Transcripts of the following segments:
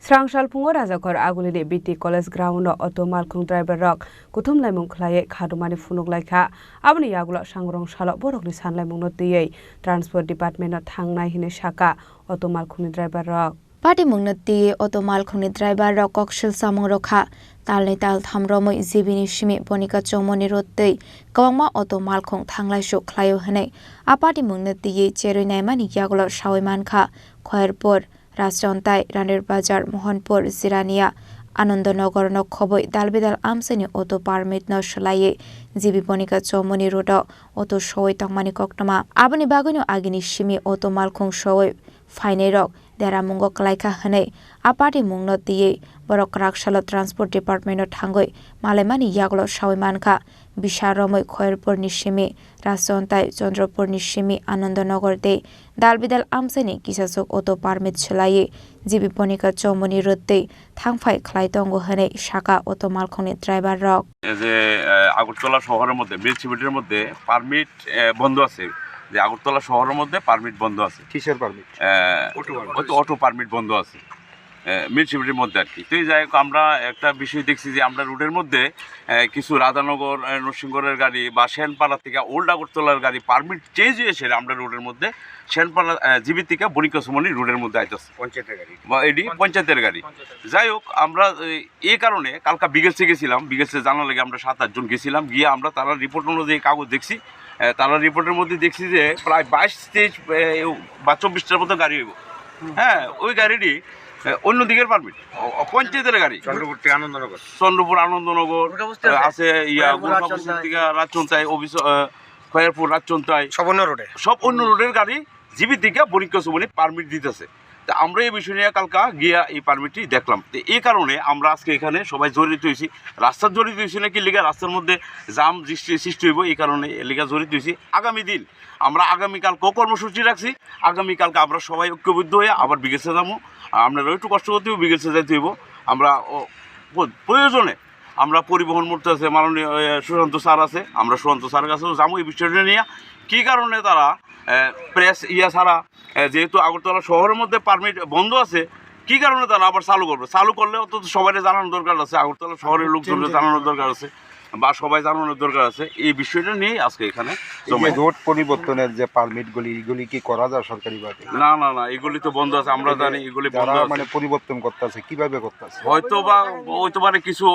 Srangsal pungo rajakor aguli de BT College ground auto Malkhung driver rock Khuthumlaimung Khlaiwi Khadumani Phunuklaikha aboni yagulo sangrong salo borokni sanlaimung no tiyei transport department no thangnai hine saka auto Malkhungni driver rock Party Mungnati auto Malkhungni driver rock kokshil samung rokha talni tal thamromoi jibini shimi bonika chomoni rottei kawangma auto Malkhung thanglai sho Khlaiwi hne apati mungnati cheroi naimani yagulo shawaiman kha khoerpor Rajchontai, Ranir Bazar, Mohanpur, Zirania, Anandanagar no khoboi dalbidal amsani auto permit no shalai jibi bonika chomoni roda auto shoi tangmani koktama abani bagino agini shimi auto Malkhung shoi faine rok dera mungo Khlaiwi hne apati mungno tiye borok rakshala transport department no thangoi malaimani yaglo shawaiman kha bisharomoi khoerpur nishimi Rajchontai Chandrapur nishimi Anandanagar de dalbidal amsani kisasok auto permit shalai jibi bonika chomoni rotte thangphai Khlaitongo hne shaka auto Malkhungni driver rok যে আগরতলা শহরের মধ্যে মিউনিসিপালিটির মধ্যে permit বন্ধ আছে যে আগরতলা শহরের মধ্যে permit বন্ধ আছে কিসের পারমিট অটো পারমিট বন্ধ আছে মিউনিসিপালিটির মধ্যে আর কি তো যাই হোক আমরা একটা বিষয় দেখছি যে আমরা রুটের মধ্যে কিছু রাধানগর নরসিংগড়ের গাড়ি বা সেনপাড়া থেকে ওল্ড আগরতলার গাড়ি পারমিট চেঞ্জ হয়েছে আমরা রোডের মধ্যে সেনপাড়া জিবি থেকে বনিকাসমনি রোডের মধ্যে আইতেছে পঞ্চায়েতের গাড়ি বা এডি পঞ্চায়েতের গাড়ি যাই হোক আমরা এই কারণে কালকা বিগেলসে গেছিলাম বিগেলসে জানার লাগে আমরা 7-8 জন গেছিলাম গিয়ে আমরা তারা রিপোর্ট অনুযায়ী কাগজ দেখছি তারা রিপোর্টের মধ্যে দেখছি যে প্রায় 22-23 বা 24টার মতো গাড়ি হইব হ্যাঁ ওই গাড়িটি অন্য দিকের পারমিট পঞ্চায়েতের গাড়ি চন্দ্রপুর আনন্দনগর আছে গোলপাপুর থেকে রাজচন্তাই খয়েরপুর রাজচন্তাই সব অন্য রোডের গাড়ি জিবি থেকে বনিকাসমনি পারমিট দিতেছে তা আমরা এই বিষয় নিয়ে কালকা গিয়া এই পারমিটটি দেখলাম তো এই কারণে আমরা আজকে এখানে সবাই জড়িত হয়েছি রাস্তার জড়িত হয়েছি নাকি লিগা রাস্তার মধ্যে জাম সৃষ্টি হইব এই কারণে লিগা জড়িত হয়েছি আগামী দিন আমরা আগামীকাল কর্মসূচি রাখছি আগামীকালকে আমরা সবাই ঐক্যবদ্ধ হয়ে আবার বিগেলসে যাবো আপনারা একটু কষ্ট করতে হইব বিগেলসে যাইতে হইব আমরা প্রয়োজনে আমরা পরিবহন মন্ত্রী আছে মাননীয় সুশান্ত স্যার আছে আমরা সুশান্ত স্যারের কাছেও যাবো এই বিষয়টা নিয়ে কী কারণে তারা প্রেস ছাড়া যেহেতু আগরতলা শহরের মধ্যে পারমিট বন্ধ আছে কী কারণে তারা আবার চালু করবে চালু করলে অন্তত সবাই জানানোর দরকার আছে আগরতলা শহরের লোকজনকে জানানোর দরকার আছে বা সবাই জানানোর দরকার আছে এই বিষয়টা নিয়ে আজকে এখানে রোড পরিবর্তনের যে পারমিটগুলি এগুলি কি করা যায় সরকারিভাবে না না না এগুলি তো বন্ধ আছে আমরা জানি এগুলি বন্ধ আছে মানে পরিবর্তন করতে আছে কিভাবে করতে আছে হয়তো পারে কিছু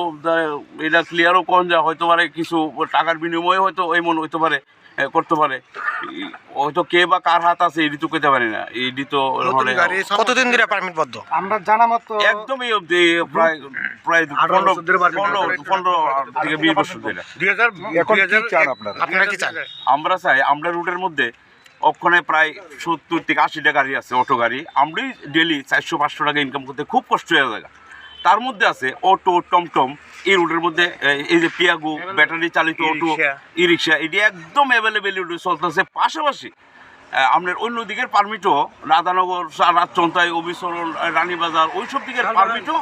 এটা ক্লিয়ারও কোন যায় হয়তো পারে কিছু টাকার বিনিময়ে হয়তো এমন হইতে পারে করতে পারে হয়তো কে বা কার হাত আছে এটি তো কইতে পারি না এটি তো কতদিন ধরে পারমিট বদ্ধ আমরা জানা মতো একদমই অবধি প্রায় 15 থেকে 20 বছর ধরে এখন কি চান আপনারা কি চান আমরা চাই আমরা রুটের মধ্যে ওখানে প্রায় 70 থেকে 80টা গাড়ি আছে অটো গাড়ি আমরাই ডেলি 400-500 টাকা ইনকাম করতে খুব কষ্ট হয়ে যায় তার মধ্যে আছে অটো টমটম এই রুটের মধ্যে এই যে পিয়াগো ব্যাটারি চালিত অটো ই রিক্সা এটি একদম অ্যাভেলেবেল চলতেছে পাশাপাশি আপনার অন্য দিকের পারমিটও রাধানগর রাজচন্তাই অবিচরণ রানীবাজার ওইসব দিকের পারমিটও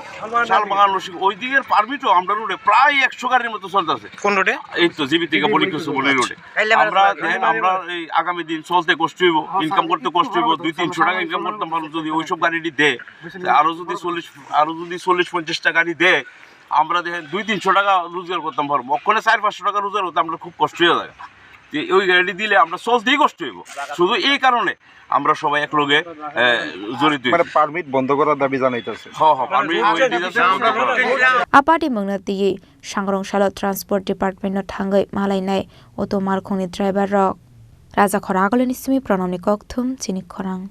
শালবাগান ওই দিকের পারমিটও আমরা রোডে প্রায় 100 গাড়ির মতো চলতেছে কোন রোডে এই তো জিবি থেকে বনিকাসমনি রোডে আমরা এই আগামী দিন চলতে কষ্ট হইব ইনকাম করতে কষ্ট হইব 200-300 টাকা ইনকাম করতে পারবো যদি ওইসব গাড়িটি দেয় আরো যদি 40-50টা গাড়ি দেয় আমরা দেখেন 200-300 টাকা রোজগার করতাম পারবো ওখানে 400-500 টাকা রোজগার হতে আমরা খুব কষ্ট হয়ে যায় ওই গাড়ি দিলে আমরা চলতেই কষ্ট হইব শুধু এই কারণে আমরা সবাই একলগে জড়িত মানে পারমিট বন্ধ করার দাবি জানাইতেছে apati mungnati sangrongshalo transport department no thangai malainai auto Malkhungni driver rok raja khorang agoleni simi pranamni kokthum Chini Khorang